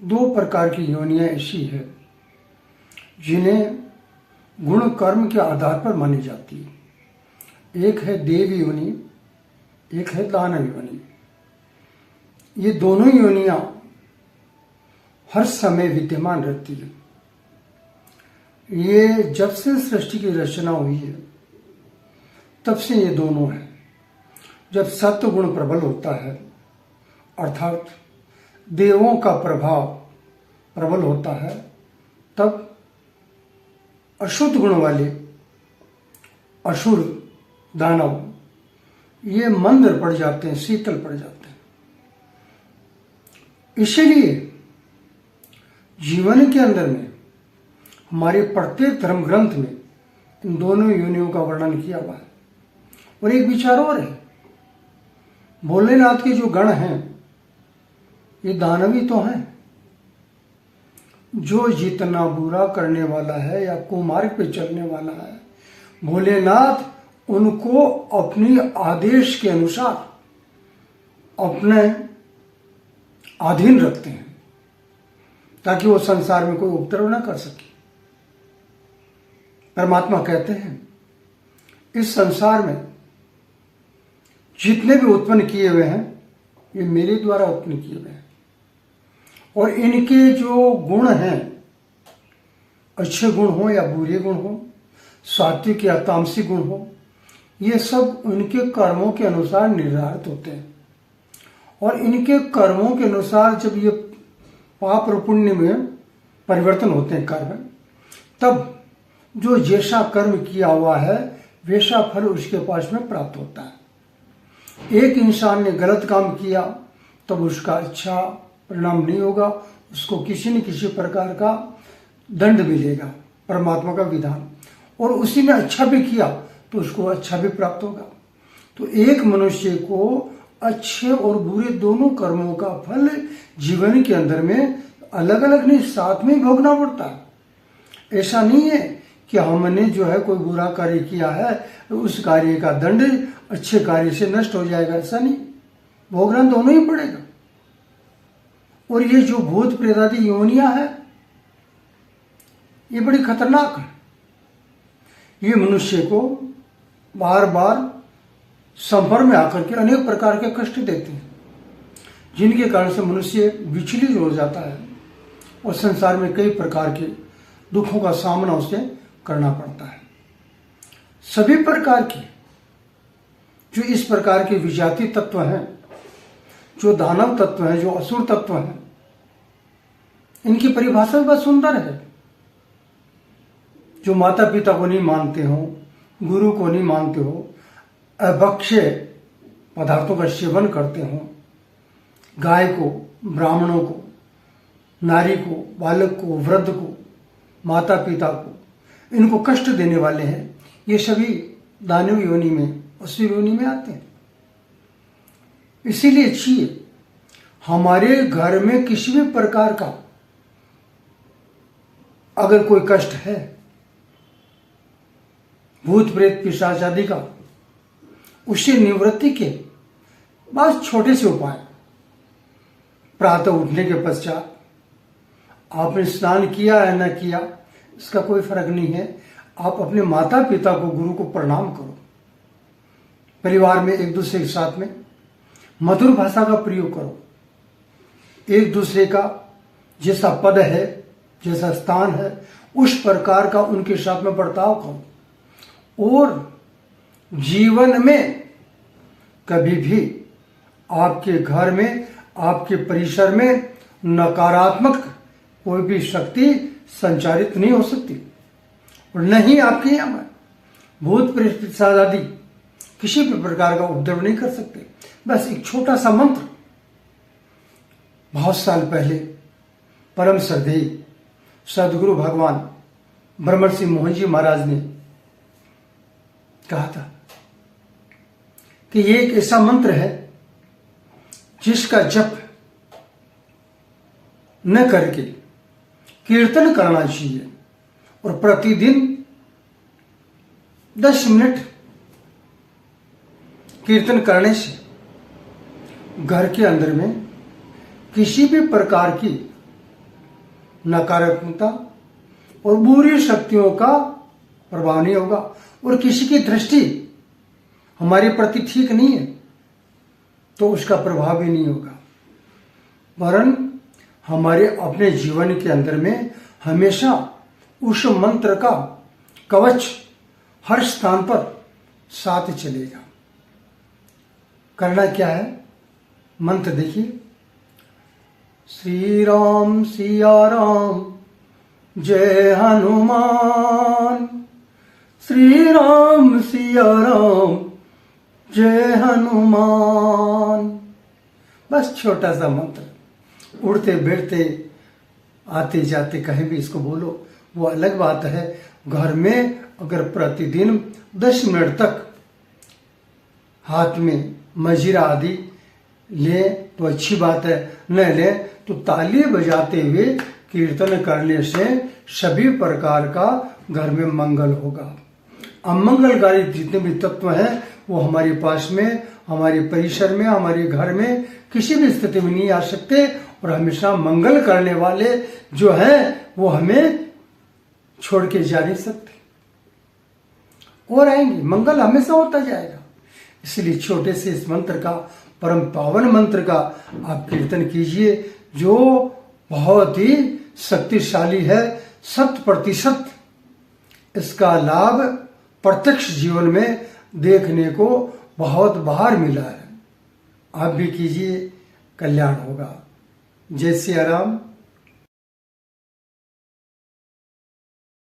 दो प्रकार की योनियां ऐसी है जिन्हें गुण कर्म के आधार पर मानी जाती है। एक है देव योनि, एक है दानव योनि। ये दोनों योनियां हर समय विद्यमान रहती है। ये जब से सृष्टि की रचना हुई है तब से ये दोनों हैं। जब सत्व गुण प्रबल होता है अर्थात देवों का प्रभाव प्रबल होता है, तब अशुद्ध गुण वाले असुर दानव ये मंद पड़ जाते हैं, शीतल पड़ जाते हैं। इसीलिए जीवन के अंदर में हमारे प्रत्येक धर्म ग्रंथ में इन दोनों योनियों का वर्णन किया हुआ है। और एक विचार और है, भोलेनाथ के जो गण हैं ये दानवी तो हैं। जो जितना बुरा करने वाला है या कुमार्ग पे चलने वाला है, भोलेनाथ उनको अपनी आदेश के अनुसार अपने अधीन रखते हैं ताकि वो संसार में कोई उपद्रव न कर सके। परमात्मा कहते हैं इस संसार में जितने भी उत्पन्न किए हुए हैं ये मेरे द्वारा उत्पन्न किए हुए हैं, और इनके जो गुण हैं, अच्छे गुण हो या बुरे गुण हो, सात्विक या तामसिक गुण हो, ये सब उनके कर्मों के अनुसार निर्धारित होते हैं। और इनके कर्मों के अनुसार जब ये पाप और पुण्य में परिवर्तन होते हैं कर्म, तब जो जैसा कर्म किया हुआ है वैसा फल उसके पास में प्राप्त होता है। एक इंसान ने गलत काम किया तब उसका अच्छा परिणाम नहीं होगा, उसको किसी न किसी प्रकार का दंड मिलेगा, परमात्मा का विधान। और उसी ने अच्छा भी किया तो उसको अच्छा भी प्राप्त होगा। तो एक मनुष्य को अच्छे और बुरे दोनों कर्मों का फल जीवन के अंदर में अलग अलग नहीं, साथ में ही भोगना पड़ता है। ऐसा नहीं है कि हमने जो है कोई बुरा कार्य किया है तो उस कार्य का दंड अच्छे कार्य से नष्ट हो जाएगा, ऐसा नहीं, भोगना दोनों ही पड़ेगा। और ये जो भूत प्रेत आदि योनियां है ये बड़ी खतरनाक है। ये मनुष्य को बार बार संपर्क में आकर के अनेक प्रकार के कष्ट देते हैं, जिनके कारण से मनुष्य विचलित हो जाता है और संसार में कई प्रकार के दुखों का सामना उसे करना पड़ता है। सभी प्रकार के जो इस प्रकार के विजातीय तत्व हैं, जो दानव तत्व हैं, जो असुर तत्व हैं, इनकी परिभाषा भी बहुत सुंदर है। जो माता पिता को नहीं मानते हो, गुरु को नहीं मानते हो, अभक्ष्य पदार्थों का सेवन करते हो, गाय को, ब्राह्मणों को, नारी को, बालक को, वृद्ध को, माता पिता को, इनको कष्ट देने वाले हैं, ये सभी दानव योनि में, असुर योनि में आते हैं। इसीलिए चाहिए हमारे घर में किसी भी प्रकार का अगर कोई कष्ट है, भूत प्रेत पिशाच आदि का, उससे निवृत्ति के बस छोटे से उपाय। प्रातः उठने के पश्चात आपने स्नान किया है न किया इसका कोई फर्क नहीं है, आप अपने माता पिता को, गुरु को प्रणाम करो। परिवार में एक दूसरे के साथ में मधुर भाषा का प्रयोग करो। एक दूसरे का जैसा पद है, जैसा स्थान है, उस प्रकार का उनके साथ में बर्ताव करो। और जीवन में कभी भी आपके घर में, आपके परिसर में नकारात्मक कोई भी शक्ति संचारित नहीं हो सकती, और न ही आपके यहाँ में भूत प्रेत पिशाच आदि किसी भी प्रकार का उपद्रव नहीं कर सकते। बस एक छोटा सा मंत्र बहुत साल पहले परम श्रद्धेय सदगुरु भगवान ब्रह्मर्षि मोहन जी महाराज ने कहा था कि ये एक ऐसा मंत्र है जिसका जप न करके कीर्तन करना चाहिए, और प्रतिदिन 10 मिनट कीर्तन करने से घर के अंदर में किसी भी प्रकार की नकारात्मकता और बुरी शक्तियों का प्रभाव नहीं होगा। और किसी की दृष्टि हमारे प्रति ठीक नहीं है तो उसका प्रभाव भी नहीं होगा, वरन हमारे अपने जीवन के अंदर में हमेशा उस मंत्र का कवच हर स्थान पर साथ चलेगा। करना क्या है, मंत्र देखिए, श्री राम सिया राम जय हनुमान, श्री राम सिया राम जय हनुमान। बस छोटा सा मंत्र, उड़ते बैठते आते जाते कहीं भी इसको बोलो, वो अलग बात है। घर में अगर प्रतिदिन 10 मिनट तक हाथ में मजीरा आदि ले तो अच्छी बात है, न ले तो ताली बजाते हुए कीर्तन करने से सभी प्रकार का घर में मंगल होगा। अमंगलकारी जितने भी तत्व हैं वो हमारे पास में, हमारे परिसर में, हमारे घर में किसी भी स्थिति में नहीं आ सकते। और हमेशा मंगल करने वाले जो हैं वो हमें छोड़ के जा नहीं सकते और आएंगे, मंगल हमेशा होता जाएगा। इसलिए छोटे से इस मंत्र का, परम पावन मंत्र का आप कीर्तन कीजिए, जो बहुत ही शक्तिशाली है। 100% इसका लाभ प्रत्यक्ष जीवन में देखने को बहुत बाहर मिला है। आप भी कीजिए, कल्याण होगा। जय सिया राम।